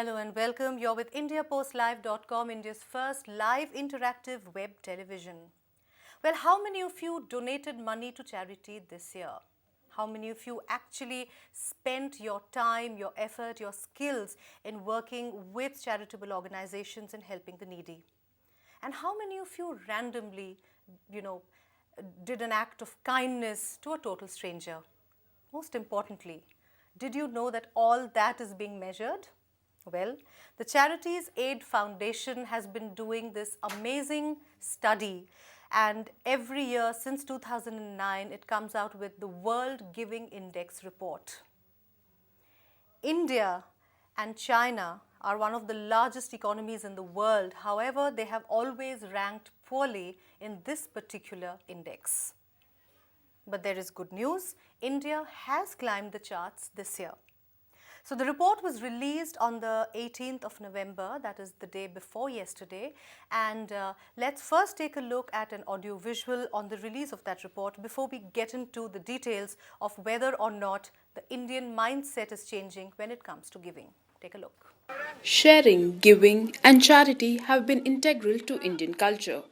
Hello and welcome. You're with IndiaPostLive.com, India's first live interactive web television. Well, how many of you donated money to charity this year? How many of you actually spent your time, your effort, your skills in working with charitable organizations and helping the needy? And how many of you randomly, did an act of kindness to a total stranger? Most importantly, did you know that all that is being measured? Well, the Charities Aid Foundation has been doing this amazing study, and every year since 2009 it comes out with the World Giving Index report. India and China are one of the largest economies in the world. However, they have always ranked poorly in this particular index. But there is good news. India has climbed the charts this year. So the report was released on the 18th of November, that is the day before yesterday. And let's first take a look at an audio visual on the release of that report before we get into the details of whether or not the Indian mindset is changing when it comes to giving. Take a look. Sharing, giving, and charity have been integral to Indian culture.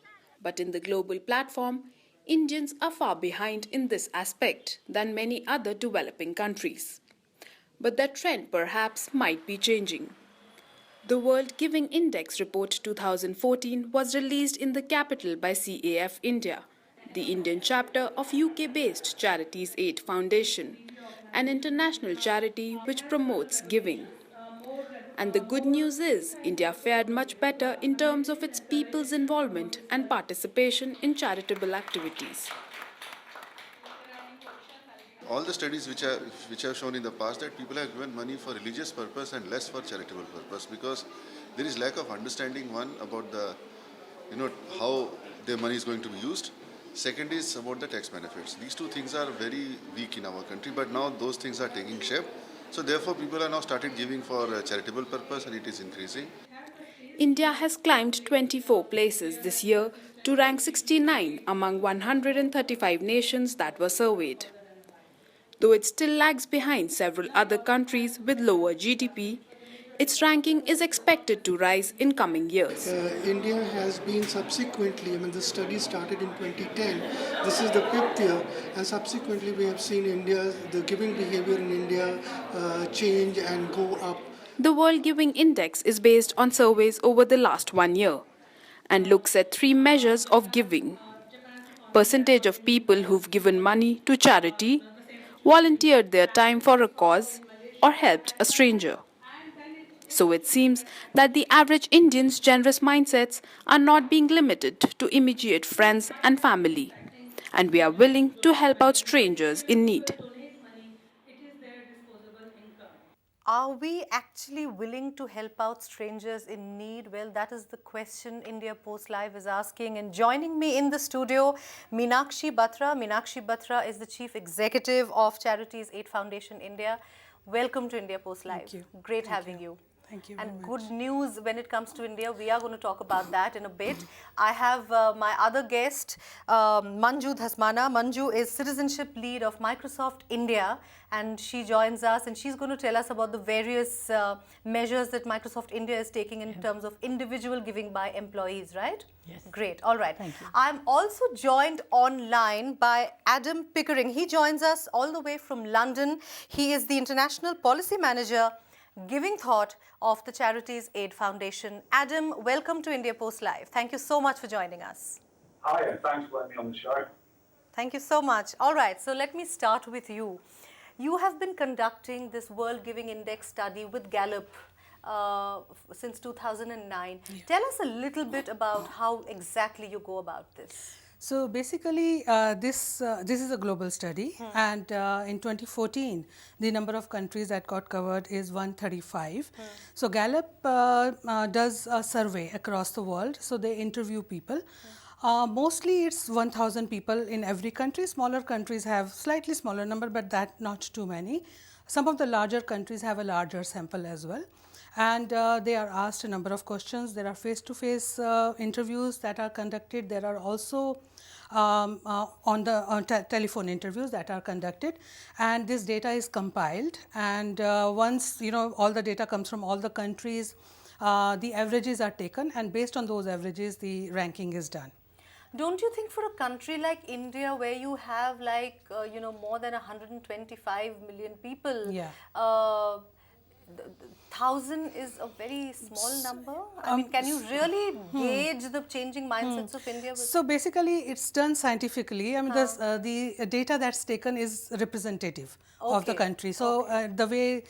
But in the global platform, Indians are far behind in this aspect than many other developing countries. But that trend perhaps might be changing. The World Giving Index Report 2014 was released in the capital by CAF India, the Indian chapter of UK-based Charities Aid Foundation, an international charity which promotes giving. And the good news is, India fared much better in terms of its people's involvement and participation in charitable activities. All the studies which have shown in the past that people have given money for religious purpose and less for charitable purpose, because there is lack of understanding, one, about the how their money is going to be used. Second is about the tax benefits. These two things are very weak in our country, but now those things are taking shape. So therefore people are now started giving for charitable purpose, and it is increasing. India has climbed 24 places this year to rank 69 among 135 nations that were surveyed. Though it still lags behind several other countries with lower GDP, its ranking is expected to rise in coming years. India has been subsequently, the study started in 2010. This is the fifth year, and subsequently we have seen the giving behavior in India change and go up. The World Giving Index is based on surveys over the last 1 year and looks at 3 measures of giving: percentage of people who've given money to charity, volunteered their time for a cause, or helped a stranger. So it seems that the average Indian's generous mindsets are not being limited to immediate friends and family, and we are willing to help out strangers in need. Are we actually willing to help out strangers in need? Well, that is the question India Post Live is asking. And joining me in the studio, Meenakshi Batra. Meenakshi Batra is the Chief Executive of Charities Aid Foundation India. Welcome to India Post Live. Thank you. Great having you. Thank you And very good much. news when it comes to India. We are going to talk about that in a bit. I have my other guest, Manju Dhasmana. Manju is Citizenship Lead of Microsoft India, and she joins us, and she's going to tell us about the various measures that Microsoft India is taking in terms of individual giving by employees, right? Yes. Great. All right. Thank you. I'm also joined online by Adam Pickering. He joins us all the way from London. He is the International Policy Manager, Giving Thought of the Charities Aid Foundation. Adam, welcome to India Post Live. Thank you so much for joining us. Hi, and thanks for letting me on the show. Thank you so much. All right, so let me start with you. You have been conducting this World Giving Index study with Gallup since 2009. Yeah. Tell us a little bit about how exactly you go about this. So basically, this is a global study, and in 2014, the number of countries that got covered is 135. So Gallup does a survey across the world. So they interview people. Mostly it's 1,000 people in every country. Smaller countries have slightly smaller number, but that not too many. Some of the larger countries have a larger sample as well. And they are asked a number of questions. There are face-to-face interviews that are conducted. There are also on the telephone interviews that are conducted, and this data is compiled. And once all the data comes from all the countries, the averages are taken, and based on those averages, the ranking is done. Don't you think for a country like India, where you have like more than 125 million people, Yeah. 1,000 is a very small number? I mean, can you really gauge the changing mindsets of India? So basically, it's done scientifically. I mean, the data that's taken is representative of the Okay. country. So the way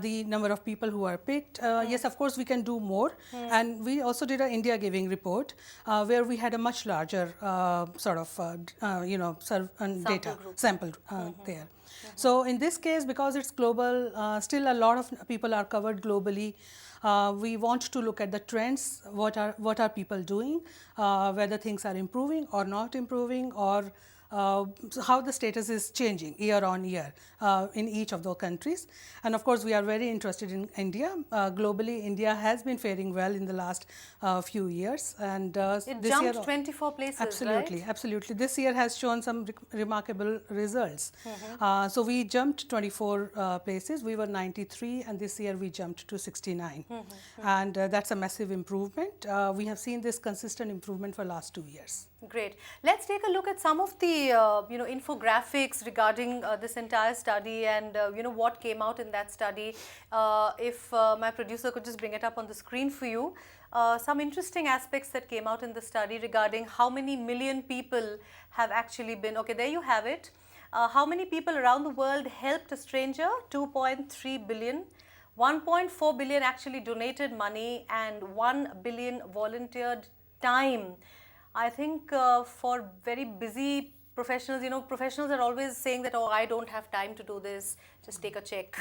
the number of people who are picked, yes, of course, we can do more. And we also did an India Giving report where we had a much larger sort of data group. sample there. So in this case, because it's global, still a lot of people are covered globally. We want to look at the trends. What are people doing? Whether things are improving or not improving, or how the status is changing year on year in each of those countries. And of course, we are very interested in India. Globally, India has been faring well in the last few years. And It this jumped year, 24 places, absolutely, right? absolutely. This year has shown some remarkable results. So we jumped 24 places. We were 93, and this year we jumped to 69. And that's a massive improvement. We have seen this consistent improvement for last 2 years. Great. Let's take a look at some of the infographics regarding this entire study and what came out in that study. If my producer could just bring it up on the screen for you. Some interesting aspects that came out in the study regarding how many million people have actually been, okay, there you have it. How many people around the world helped a stranger? 2.3 billion. 1.4 billion actually donated money, and 1 billion volunteered time. I think for very busy professionals, professionals are always saying that, oh, I don't have time to do this, just take a check.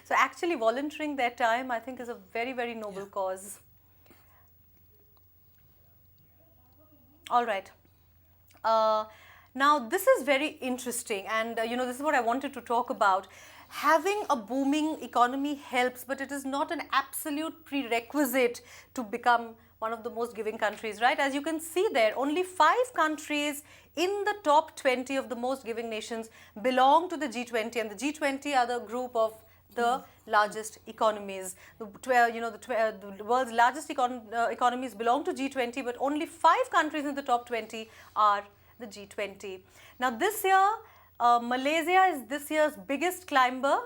So actually volunteering their time, I think, is a very, very noble cause. All right. Now, this is very interesting, and this is what I wanted to talk about. Having a booming economy helps, but it is not an absolute prerequisite to become one of the most giving countries, right? As you can see there, only 5 countries in the top 20 of the most giving nations belong to the G20, and the G20 are the group of the largest economies. The world's largest economies belong to G20, but only 5 countries in the top 20 are the G20. Now this year, Malaysia is this year's biggest climber.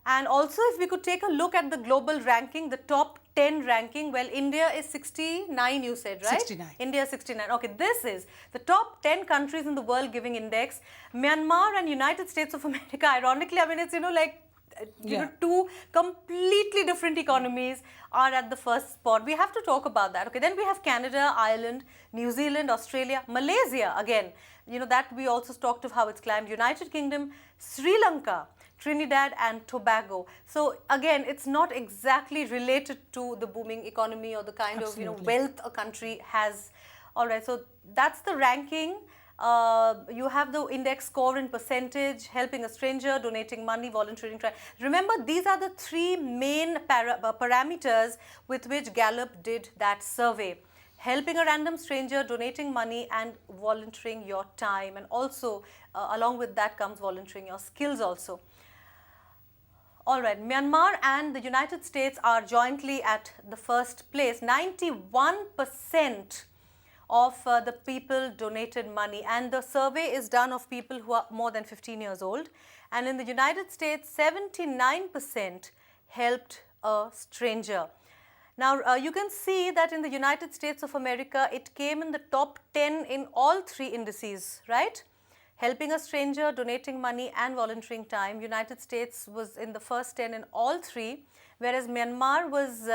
And also, if we could take a look at the global ranking, the top 10 ranking, well, India is 69, you said, right? 69. India is 69. Okay, this is the top 10 countries in the World Giving Index. Myanmar and United States of America, ironically, I mean, it's, two completely different economies are at the first spot. We have to talk about that. Okay, then we have Canada, Ireland, New Zealand, Australia, Malaysia, again, that we also talked of how it's climbed, United Kingdom, Sri Lanka, Trinidad and Tobago. So again, it's not exactly related to the booming economy or the kind of wealth a country has. All right, so that's the ranking. You have the index score in percentage, helping a stranger, donating money, volunteering. Remember, these are the 3 main parameters with which Gallup did that survey. Helping a random stranger, donating money, and volunteering your time. And also, along with that comes volunteering your skills also. All right, Myanmar and the United States are jointly at the first place. 91% of the people donated money, and the survey is done of people who are more than 15 years old. And in the United States, 79% helped a stranger. Now, you can see that in the United States of America, it came in the top 10 in all 3 indices, right? Helping a stranger, donating money, and volunteering time. United States was in the first 10 in all 3, whereas Myanmar was,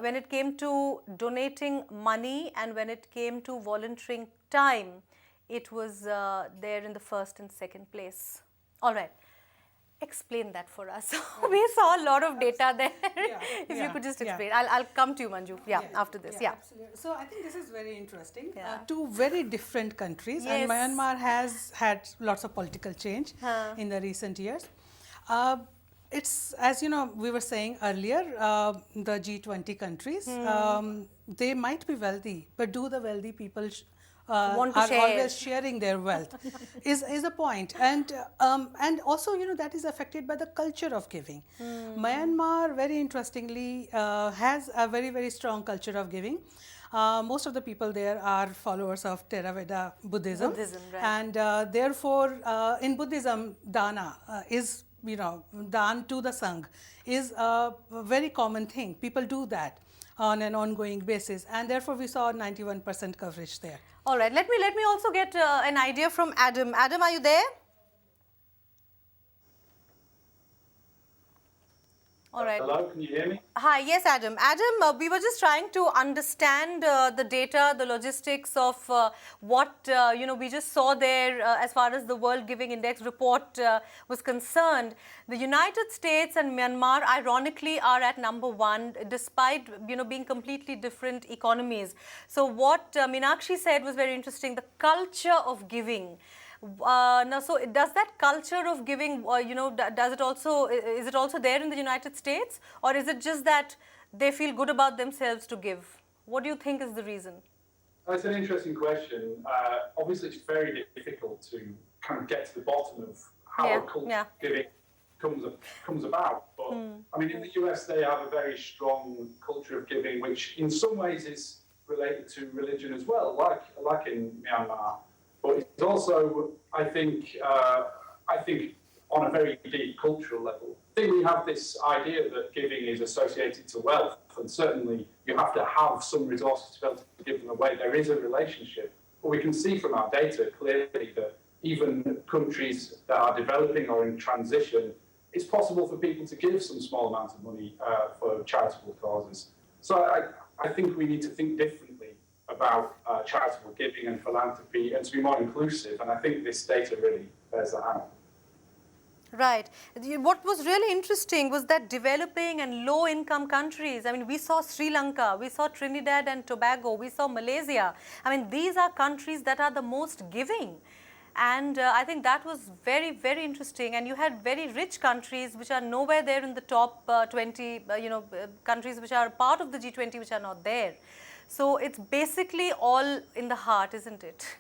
when it came to donating money and when it came to volunteering time, it was there in the first and second place. All right. Explain that for us. We saw a lot of data there. If you could just explain. I'll come to you, Manju, after this. Absolutely. So I think this is very interesting. 2 very different countries, and Myanmar has had lots of political change in the recent years. It's, as we were saying earlier, the G20 countries, they might be wealthy, but do the wealthy people Want to are share. always sharing their wealth is a point. And also, that is affected by the culture of giving. Myanmar, very interestingly, has a very, very strong culture of giving. Most of the people there are followers of Theravada Buddhism. Buddhism, right. And therefore, in Buddhism, dana is, dan to the Sangh is a very common thing. People do that on an ongoing basis, and therefore we saw 91% coverage there. All right, let me also get an idea from Adam. Adam, are you there? All right. Hello, can you hear me? Hi, yes, Adam. Adam, we were just trying to understand the data, the logistics of what we just saw there as far as the World Giving Index report was concerned. The United States and Myanmar, ironically, are at number 1, despite being completely different economies. So what Meenakshi said was very interesting. The culture of giving. Now, so does that culture of giving, is it also there in the United States, or is it just that they feel good about themselves to give? What do you think is the reason? That's an interesting question. Obviously, it's very difficult to kind of get to the bottom of how a culture of giving comes about. But I mean, in the US, they have a very strong culture of giving, which in some ways is related to religion as well, like in Myanmar. But it's also, I think, on a very deep cultural level. I think we have this idea that giving is associated to wealth, and certainly you have to have some resources to be able to give them away. There is a relationship. But we can see from our data clearly that even countries that are developing or in transition, it's possible for people to give some small amount of money for charitable causes. So I think we need to think differently about charitable giving and philanthropy, and to be more inclusive, and I think this data really bears that out. Right. What was really interesting was that developing and low-income countries, I mean, we saw Sri Lanka, we saw Trinidad and Tobago, we saw Malaysia. I mean, these are countries that are the most giving. And I think that was very, very interesting. And you had very rich countries which are nowhere there in the top 20, countries which are part of the G20 which are not there. So it's basically all in the heart, isn't it?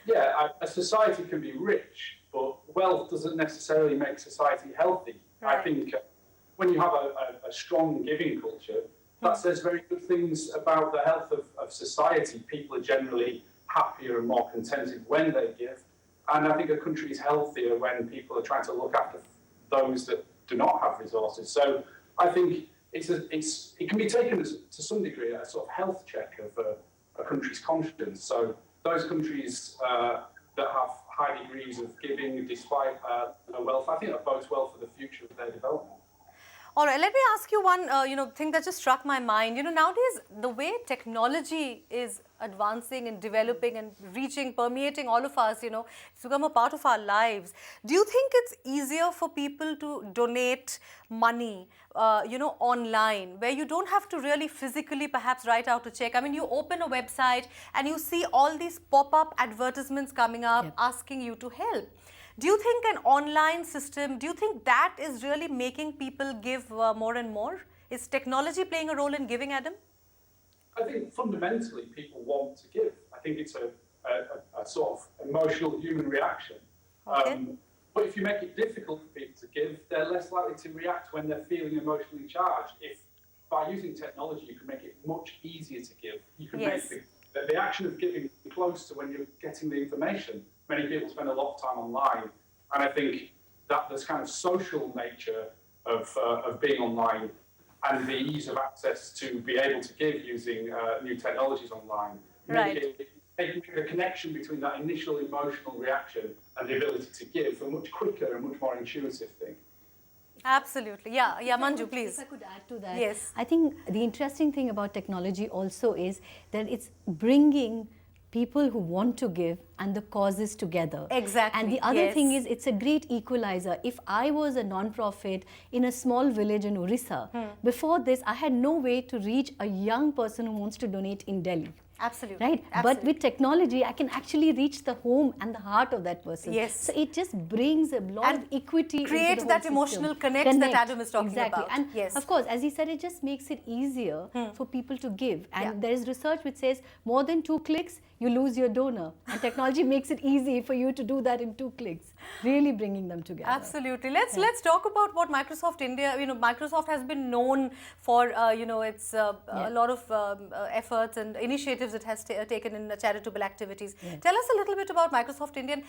Yeah, a society can be rich, but wealth doesn't necessarily make society healthy. Right. I think when you have a strong giving culture, that says very good things about the health of society. People are generally happier and more contented when they give. And I think a country is healthier when people are trying to look after those that do not have resources. So I think it can be taken to some degree a sort of health check of a country's conscience. So those countries that have high degrees of giving despite wealth, I think that bodes well for the future of their development. All right, let me ask you one thing that just struck my mind. Nowadays, the way technology is advancing and developing and reaching, permeating all of us, it's become a part of our lives. Do you think it's easier for people to donate money, online, where you don't have to really physically perhaps write out a check? I mean, you open a website and you see all these pop-up advertisements coming up asking you to help. Do you think an online system, do you think that is really making people give more and more? Is technology playing a role in giving, Adam? I think fundamentally people want to give. I think it's a sort of emotional human reaction. Okay. But if you make it difficult for people to give, they're less likely to react when they're feeling emotionally charged. If by using technology you can make it much easier to give, you can make the action of giving close to when you're getting the information. Many people spend a lot of time online, and I think that this kind of social nature of being online and the ease of access to be able to give using new technologies online make the connection between that initial emotional reaction and the ability to give a much quicker and much more intuitive thing. Absolutely. Yeah, Manju, please. If I could add to that. Yes. I think the interesting thing about technology also is that it's bringing people who want to give and the causes together. Exactly. And the other thing is it's a great equalizer. If I was a non-profit in a small village in Orissa, before this I had no way to reach a young person who wants to donate in Delhi. Absolutely. Right? Absolutely. But with technology, I can actually reach the home and the heart of that person. Yes. So it just brings a lot of equity. Creates into the that whole emotional system. connect that Adam is talking exactly. about. And yes. of course, as he said, it just makes it easier for people to give. And there is research which says more than 2 clicks, you lose your donor. And technology makes it easy for you to do that in 2 clicks, really bringing them together. Absolutely. Let's talk about what Microsoft India, Microsoft has been known for, its a lot of efforts and initiatives it has taken in charitable activities. Tell us a little bit about Microsoft India.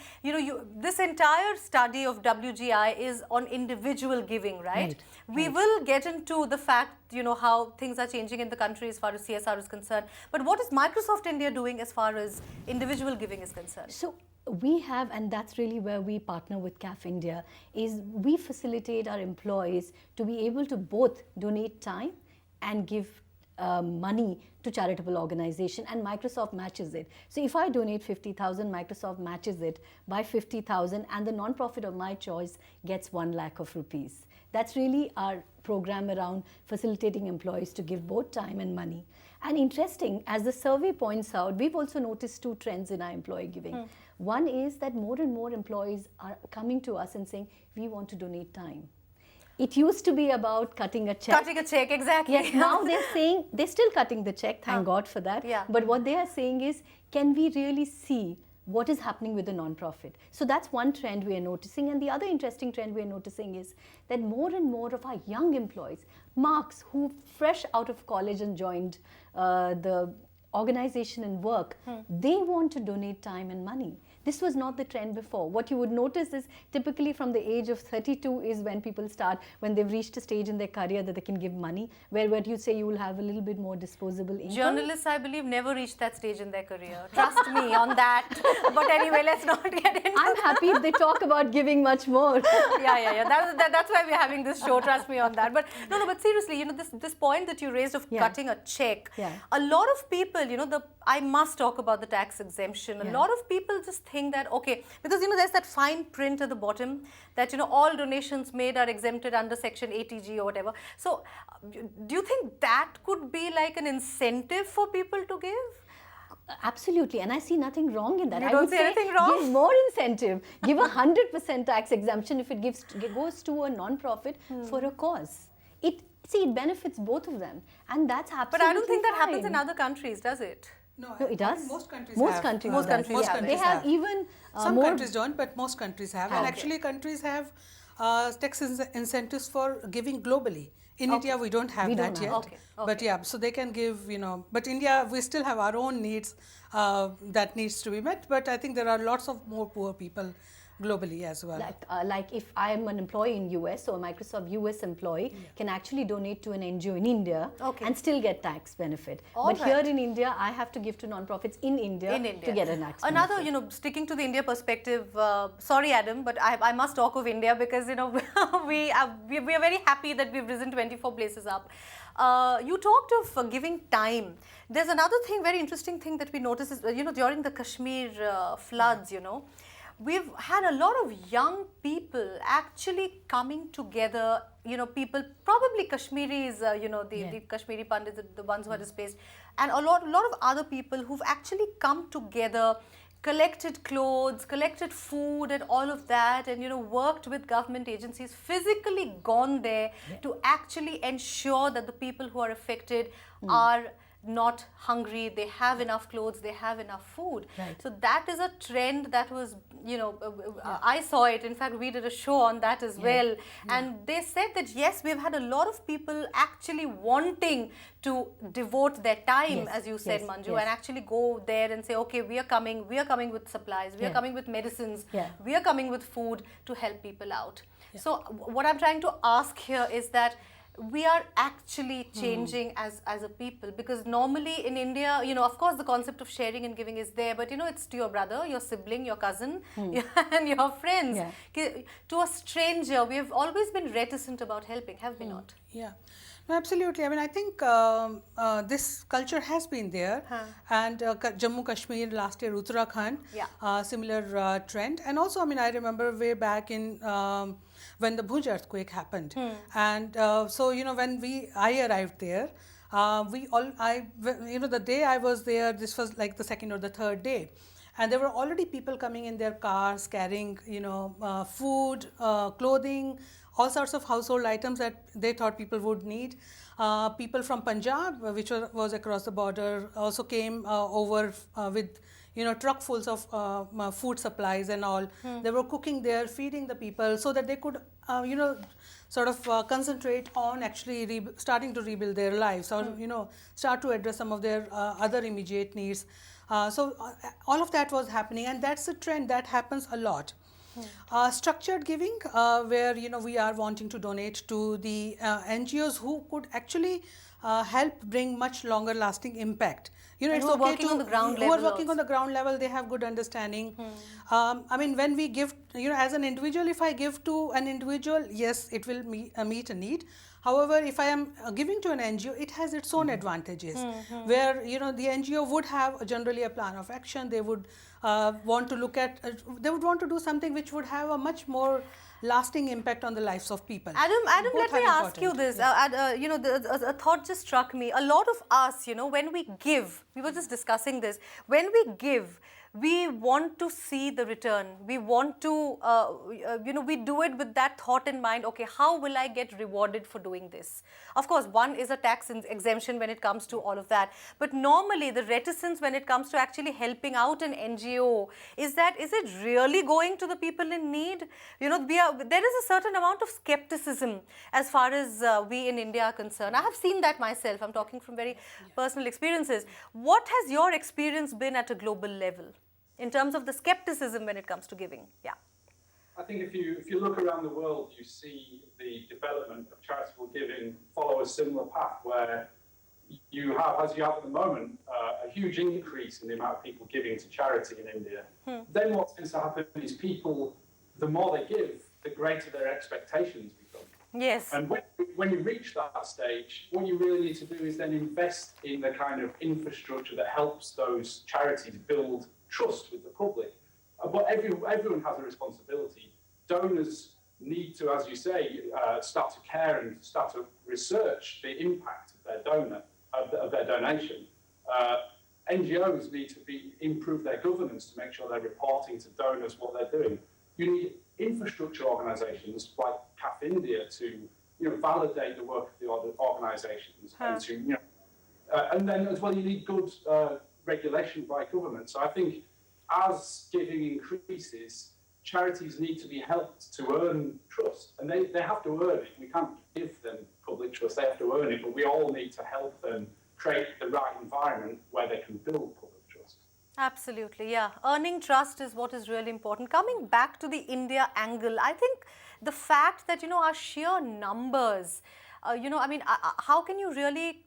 This entire study of WGI is on individual giving, right? We will get into the fact, how things are changing in the country as far as CSR is concerned. But what is Microsoft India doing as far as individual giving is concerned? So we have, and that's really where we partner with CAF India, is we facilitate our employees to be able to both donate time and give money to charitable organization, and Microsoft matches it. So if I donate 50,000, Microsoft matches it by 50,000, and the non-profit of my choice gets 1 lakh of rupees. That's really our program around facilitating employees to give both time and money. And interesting, as the survey points out, we've also noticed 2 trends in our employee giving. One is that more and more employees are coming to us and saying, we want to donate time. It used to be about cutting a check. Cutting a check, exactly. Yes, now they're saying, they're still cutting the check, thank God for that. Yeah. But what they are saying is, can we really see what is happening with the non-profit? So that's one trend we are noticing. And the other interesting trend we are noticing is that more and more of our young employees, marks who fresh out of college and joined the organization and work, they want to donate time and money. This was not the trend before. What you would notice is typically from the age of 32 is when people start, when they've reached a stage in their career that they can give money, where you say you will have a little bit more disposable income. Journalists, I believe, never reach that stage in their career. Trust me on that. But anyway, let's not get into I'm happy if they talk about giving much more. Yeah. That's why we're having this show. Trust me on that. But no. But seriously, this point that you raised of cutting a check. A lot of people, I must talk about the tax exemption. A lot of people just think that, okay, because there's that fine print at the bottom that all donations made are exempted under section 80G or whatever. So do you think that could be like an incentive for people to give? Absolutely, and I see nothing wrong in that. You I don't would see say anything wrong? Give more incentive. Give 100% tax exemption if it goes to a non-profit for a cause. It benefits both of them, and that's absolutely But I don't think that fine. happens in other countries, does it? No, it does. Most countries Most have. countries Most does. countries Most have. countries They have have. even Some more. countries don't, but most countries have. And actually, countries have tax incentives for giving globally. In India, we don't have We that don't yet. have. Okay. But yeah, so they can give, but India, we still have our own needs that needs to be met. But I think there are lots of more poor people globally as well. Like if I am an employee in US, so a Microsoft US employee can actually donate to an NGO in India and still get tax benefit. But here in India, I have to give to non-profits in India to get a tax Another, benefit. sticking to the India perspective, sorry Adam, but I must talk of India because, we are very happy that we've risen 24 places up. You talked of giving time. There's another thing, very interesting thing that we noticed is, during the Kashmir floods, we've had a lot of young people actually coming together, people, probably Kashmiris, the Kashmiri Pandits, the ones who are displaced, and a lot of other people who've actually come together, collected clothes, collected food and all of that, and worked with government agencies, physically gone there to actually ensure that the people who are affected are not hungry, they have enough clothes, they have enough food. So that is a trend that was, I saw it. In fact, we did a show on that as well. And they said that, yes, we've had a lot of people actually wanting to devote their time, as you said, Manju, and actually go there and say, okay, we are coming with supplies, we are coming with medicines, we are coming with food to help people out. So what I'm trying to ask here is that we are actually changing as a people, because normally in India, of course the concept of sharing and giving is there, but it's to your brother, your sibling, your cousin and your friends. To a stranger, we have always been reticent about helping, have we not? Yeah. No, absolutely. I mean, I think this culture has been there, and Jammu Kashmir last year, Uttarakhand, similar trend. And also, I mean, I remember way back in when the Bhuj earthquake happened, and so when I arrived there, the day I was there, this was like the second or the third day. And there were already people coming in their cars carrying, food, clothing, all sorts of household items that they thought people would need. People from Punjab, which was across the border, also came over with, truckfuls of food supplies and all. They were cooking there, feeding the people so that they could, sort of concentrate on actually starting to rebuild their lives, or start to address some of their other immediate needs. So all of that was happening, and that's a trend that happens a lot. Structured giving, where we are wanting to donate to the NGOs who could actually help bring much longer lasting impact. It's who are okay working to on the ground who are level working on the ground level. They have good understanding. I mean, when we give, as an individual, if I give to an individual, yes, it will meet a need. However, if I am giving to an NGO, it has its own advantages, where the NGO would have generally a plan of action. They would want to look at, they would want to do something which would have a much more lasting impact on the lives of people. Adam, Both let me are ask you important. this. A thought just struck me. A lot of us, when we give, we were just discussing this. When we give, we want to see the return. We want to, we do it with that thought in mind. Okay, how will I get rewarded for doing this? Of course, one is a tax exemption when it comes to all of that. But normally, the reticence when it comes to actually helping out an NGO is it really going to the people in need? There is a certain amount of skepticism as far as we in India are concerned. I have seen that myself. I'm talking from very personal experiences. What has your experience been at a global level in terms of the skepticism when it comes to giving? Yeah. I think if you look around the world, you see the development of charitable giving follow a similar path, where you have, as you have at the moment, a huge increase in the amount of people giving to charity in India. Then what tends to happen is people, the more they give, the greater their expectations become. Yes. And when you reach that stage, what you really need to do is then invest in the kind of infrastructure that helps those charities build trust with the public. But everyone has a responsibility. Donors need to, as you say, start to care and start to research the impact of their donation. NGOs need to improve their governance to make sure they're reporting to donors what they're doing. You need infrastructure organisations like CAF India to validate the work of the organisations, and then as well you need good regulation by government. So I think as giving increases, charities need to be helped to earn trust, and they have to earn it. We can't give them public trust; they have to earn it. But we all need to help them create the right environment where they can build public trust. Absolutely, yeah. Earning trust is what is really important. Coming back to the India angle, I think the fact that, our sheer numbers, how can you really,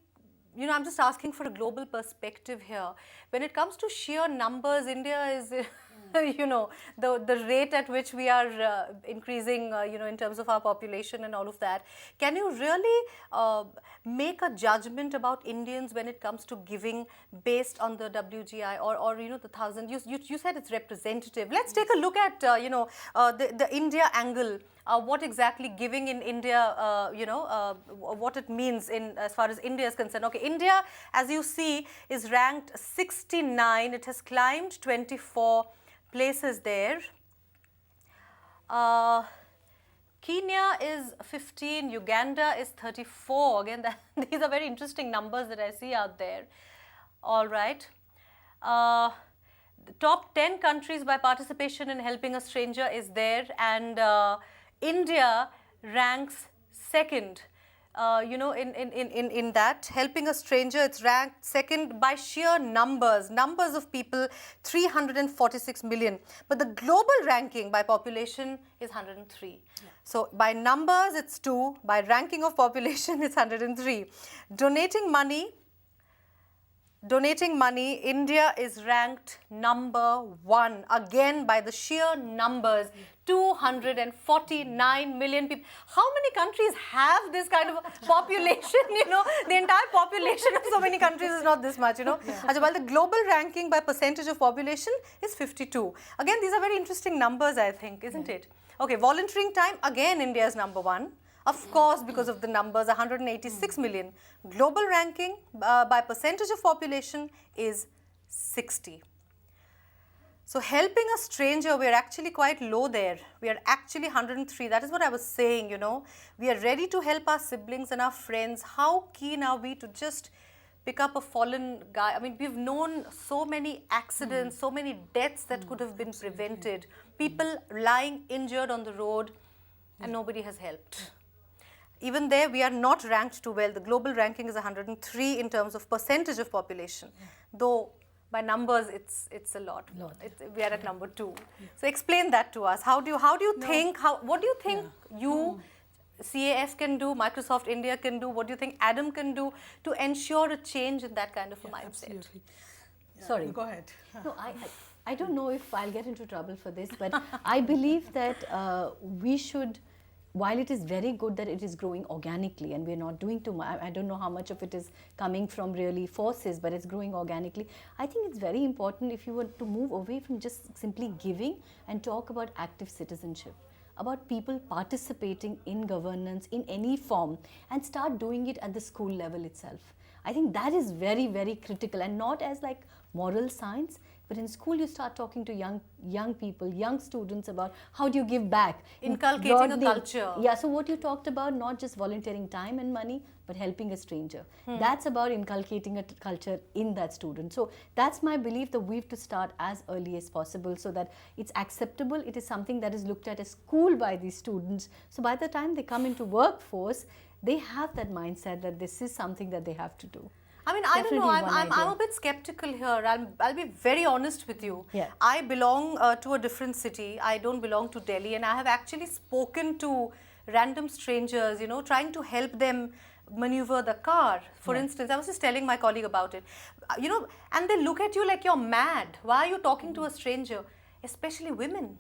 I'm just asking for a global perspective here. When it comes to sheer numbers, India is, the rate at which we are increasing, in terms of our population and all of that. Can you really make a judgment about Indians when it comes to giving based on the WGI or the 1,000? You said it's representative. Let's take a look at, the India angle. What exactly giving in India, what it means as far as India is concerned. Okay, India, as you see, is ranked 69. It has climbed 24 places there. Kenya is 15, Uganda is 34. Again, these are very interesting numbers that I see out there. All right. The top 10 countries by participation in helping a stranger is there, and India ranks second. In that, helping a stranger, it's ranked second by sheer numbers of people, 346 million. But the global ranking by population is 103. Yeah. So by numbers, it's 2. By ranking of population, it's 103. Donating money, India is ranked number 1, again by the sheer numbers, 249 million people. How many countries have this kind of population, The entire population of so many countries is not this much, Yeah. While the global ranking by percentage of population is 52. Again, these are very interesting numbers, I think, isn't it? Okay, volunteering time, again, India is number 1. Of course, because of the numbers, 186 million. Global ranking by percentage of population is 60. So helping a stranger, we are actually quite low there. We are actually 103. That is what I was saying, We are ready to help our siblings and our friends. How keen are we to just pick up a fallen guy. I mean, we've known so many accidents, so many deaths that could have been prevented. People lying injured on the road, and nobody has helped. Even there, we are not ranked too well. The global ranking is 103 in terms of percentage of population, though by numbers, it's a lot. We are at number 2. So explain that to us. How do you think? What do you think you? CAF can do, Microsoft India can do, what do you think Adam can do to ensure a change in that kind of a mindset? Absolutely. Sorry. Go ahead. No, I don't know if I'll get into trouble for this, but I believe that we should, while it is very good that it is growing organically and we're not doing too much, I don't know how much of it is coming from really forces, but it's growing organically. I think it's very important if you were to move away from just simply giving and talk about active citizenship, about people participating in governance in any form and start doing it at the school level itself. I think that is very, very critical, and not as like moral science, but in school you start talking to young people, young students about how do you give back. Inculcating a culture. Yeah, so what you talked about, not just volunteering time and money, but helping a stranger. That's about inculcating a culture in that student. So that's my belief, that we have to start as early as possible so that it's acceptable. It is something that is looked at as cool by these students. So by the time they come into workforce, they have that mindset that this is something that they have to do. I mean, I don't know, I'm a bit skeptical here. I'll be very honest with you. Yeah. I belong to a different city. I don't belong to Delhi, and I have actually spoken to random strangers, you know, trying to help them maneuver the car. For instance, I was just telling my colleague about it. You know, and they look at you like you're mad. Why are you talking to a stranger? Especially women.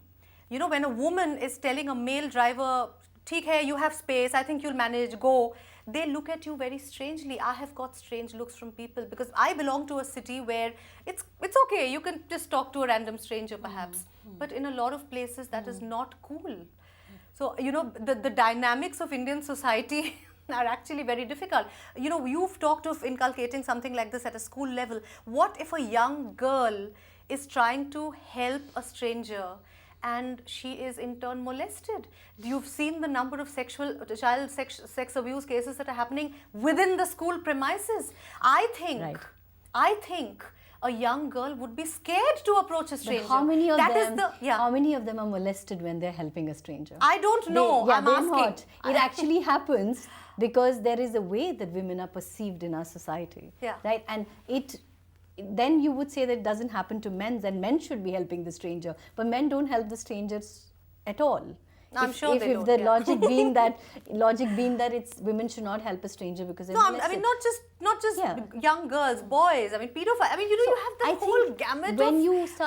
You know, when a woman is telling a male driver, "Theek hai, you have space, I think you'll manage, go," they look at you very strangely. I have got strange looks from people because I belong to a city where it's okay, you can just talk to a random stranger perhaps. But in a lot of places that is not cool. So, you know, the dynamics of Indian society are actually very difficult. You know, you've talked of inculcating something like this at a school level. What if a young girl is trying to help a stranger and she is in turn molested? You've seen the number of child sex abuse cases that are happening within the school premises. I think a young girl would be scared to approach a stranger. But how many of them are molested when they're helping a stranger? I don't know. I'm asking. Not. It actually happens because there is a way that women are perceived in our society. Yeah. Right? And then you would say that it doesn't happen to men, then men should be helping the stranger. But men don't help the strangers at all. I'm sure they don't. If the logic being that it's women should not help a stranger because they're molested. I mean not just young girls, boys. I mean pedophile. I mean, you know, you have the whole gamut of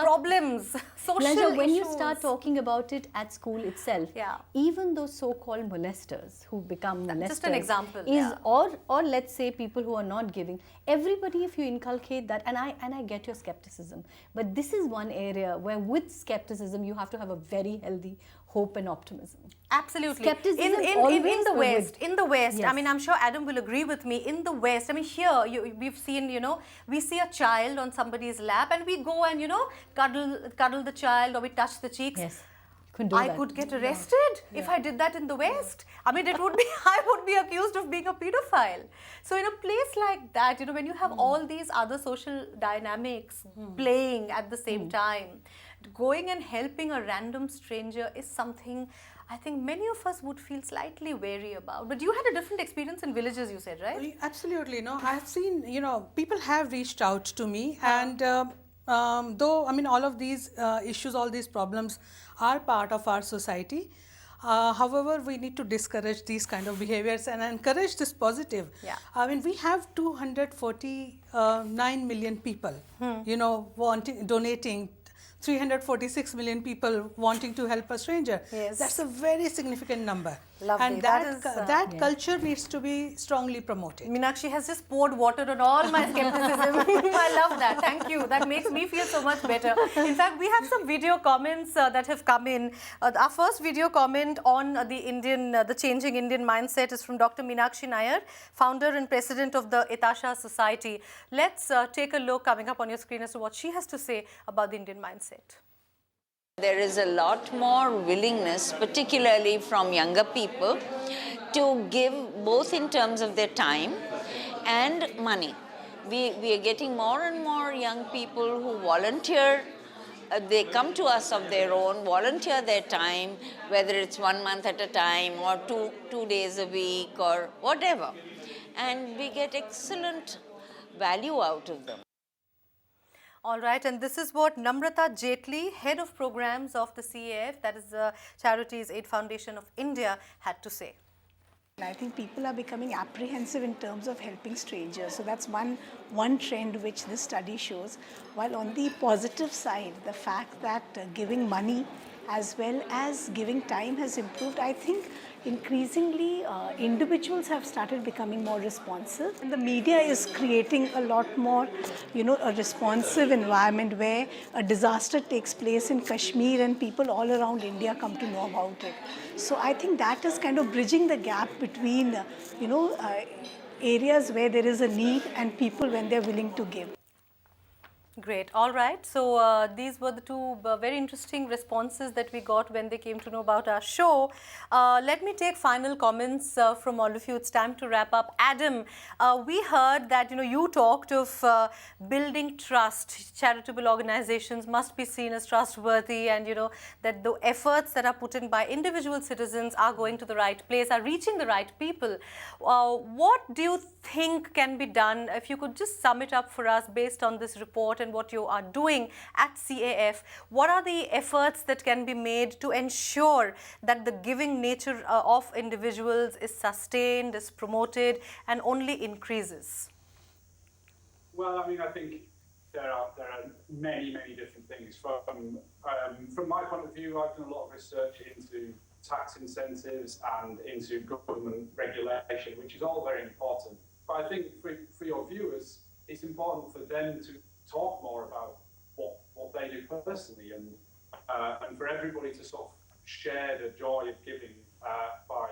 problems, social issues. When you start talking about it at school itself, Yeah. even those so-called molesters who become molesters, just an example, or let's say people who are not giving, everybody, if you inculcate that, and I get your skepticism, but this is one area where with skepticism you have to have a very healthy hope and optimism. Absolutely. Skepticism in the West, Yes. I mean, I'm sure Adam will agree with me. In the West, I mean, here we've seen, you know, we see a child on somebody's lap and we go and, you know, cuddle the child, or we touch the cheeks. Yes. Couldn't do I that. could get arrested if I did that in the West. I mean, I would be accused of being a pedophile. So in a place like that, you know, when you have all these other social dynamics playing at the same time, going and helping a random stranger is something I think many of us would feel slightly wary about. But you had a different experience in villages, you said, right? Absolutely. No, I have seen, you know, people have reached out to me, and though, I mean, all of these issues, all these problems are part of our society. However, we need to discourage these kind of behaviors and encourage this positive. Yeah. I mean, we have 249 million people, you know, donating. 346 million people wanting to help a stranger. Yes. That's a very significant number. Lovely. And that culture needs to be strongly promoted. Meenakshi has just poured water on all my skepticism. I love that. Thank you. That makes me feel so much better. In fact, we have some video comments that have come in. Our first video comment on the changing Indian mindset is from Dr. Meenakshi Nair, founder and president of the Etasha Society. Let's take a look coming up on your screen as to what she has to say about the Indian mindset. There is a lot more willingness, particularly from younger people, to give both in terms of their time and money. we are getting more and more young people who volunteer. They come to us of their own, volunteer their time, whether it's 1 month at a time or two days a week or whatever. And we get excellent value out of them. All right, and this is what Namrata Jetli, Head of Programs of the CAF, that is the Charities Aid Foundation of India, had to say. I think people are becoming apprehensive in terms of helping strangers. So that's one trend which this study shows. While on the positive side, the fact that giving money as well as giving time has improved, I think increasingly individuals have started becoming more responsive. And the media is creating a lot more, a responsive environment where a disaster takes place in Kashmir and people all around India come to know about it. So I think that is kind of bridging the gap between, areas where there is a need and people when they're willing to give. Great. All right. So these were the two very interesting responses that we got when they came to know about our show. Let me take final comments from all of you. It's time to wrap up. Adam, we heard that you talked of building trust. Charitable organizations must be seen as trustworthy, and that the efforts that are put in by individual citizens are going to the right place, are reaching the right people. What do you think can be done? If you could just sum it up for us based on this report and what you are doing at CAF, what are the efforts that can be made to ensure that the giving nature of individuals is sustained, is promoted, and only increases? Well, I mean, I think there are many different things. From my point of view, I've done a lot of research into tax incentives and into government regulation, which is all very important. But I think for your viewers, it's important for them to talk more about what they do personally, and for everybody to sort of share the joy of giving by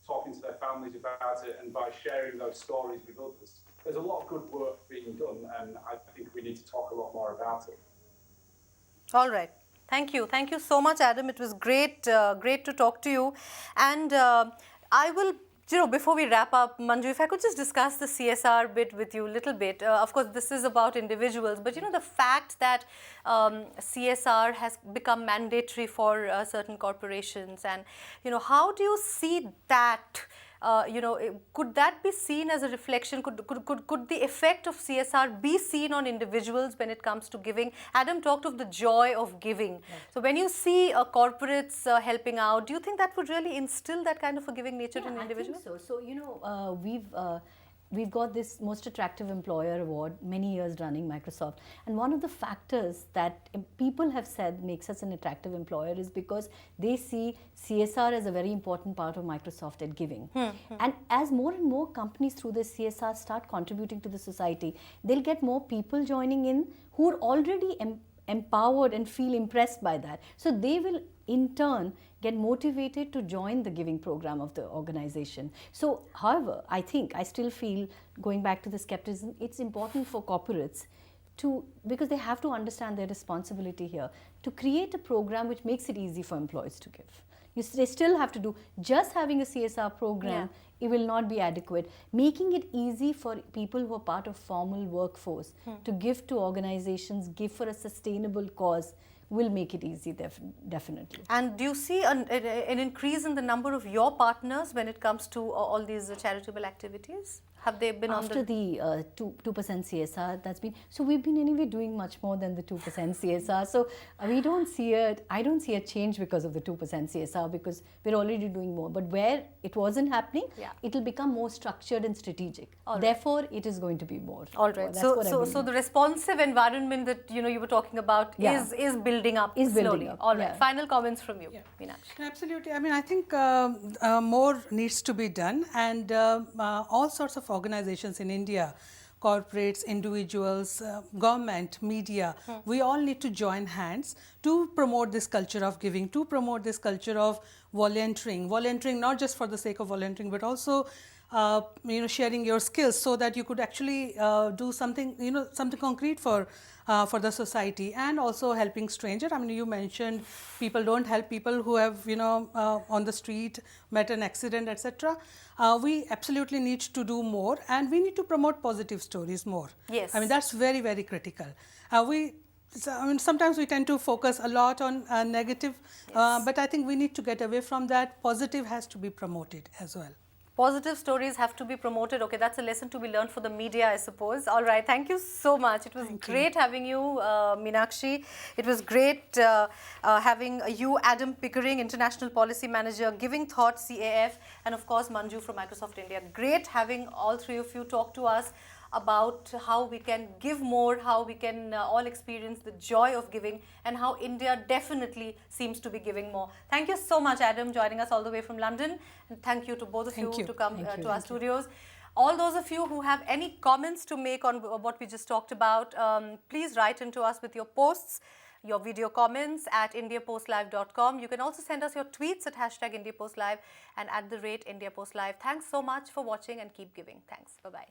talking to their families about it and by sharing those stories with others. There's a lot of good work being done, and I think we need to talk a lot more about it. All right. Thank you. Thank you so much, Adam. It was great to talk to you. And I will, before we wrap up, Manju, if I could just discuss the CSR bit with you a little bit. Of course, this is about individuals, but the fact that CSR has become mandatory for certain corporations, and how do you see that? Could that be seen as a reflection? Could the effect of CSR be seen on individuals when it comes to giving? Adam talked of the joy of giving. Right. So when you see corporates helping out, do you think that would really instill that kind of a giving nature in individuals? I think so. So, we've got this Most Attractive Employer Award many years running, Microsoft. And one of the factors that people have said makes us an attractive employer is because they see CSR as a very important part of Microsoft at giving. And as more and more companies through this CSR start contributing to the society, they'll get more people joining in who are already empowered and feel impressed by that. So they will in turn get motivated to join the giving program of the organization. So, however, I still feel, going back to the skepticism, it's important for corporates because they have to understand their responsibility here, to create a program which makes it easy for employees to give. They still have to do, just having a CSR program, it will not be adequate. Making it easy for people who are part of formal workforce to give to organizations, give for a sustainable cause, will make it easy, definitely. And do you see an increase in the number of your partners when it comes to all these charitable activities? Have they been after the 2% CSR that's been, so we've been anyway doing much more than the 2% CSR. So we don't see I don't see a change because of the 2% CSR, because we're already doing more. But where it wasn't happening, it will become more structured and strategic. Therefore, it is going to be more. All right. So the responsive environment that you were talking about is building up slowly. Building up. All right. Final comments from you, Meenakshi. Absolutely. I mean, I think more needs to be done, and all sorts of organizations in India, corporates, individuals, government, media, we all need to join hands to promote this culture of giving, to promote this culture of volunteering not just for the sake of volunteering, but also sharing your skills so that you could actually do something, something concrete for the society, and also helping stranger. I mean, you mentioned people don't help people who have, on the street met an accident, etc. We absolutely need to do more, and we need to promote positive stories more. Yes. I mean, that's very, very critical. Sometimes we tend to focus a lot on negative, but I think we need to get away from that. Positive has to be promoted as well. Positive stories have to be promoted. Okay, that's a lesson to be learned for the media, I suppose. All right, thank you so much. It was great having you, Meenakshi. It was great having you, Adam Pickering, International Policy Manager, Giving Thought, CAF, and of course, Manju from Microsoft India. Great having all three of you talk to us about how we can give more, how we can all experience the joy of giving, and how India definitely seems to be giving more. Thank you so much, Adam, joining us all the way from London. And thank you to both of you to come to our studios. All those of you who have any comments to make on what we just talked about, please write into us with your posts, your video comments at indiapostlive.com. You can also send us your tweets at #IndiaPostLive and @IndiaPostLive. Thanks so much for watching and keep giving. Thanks. Bye-bye.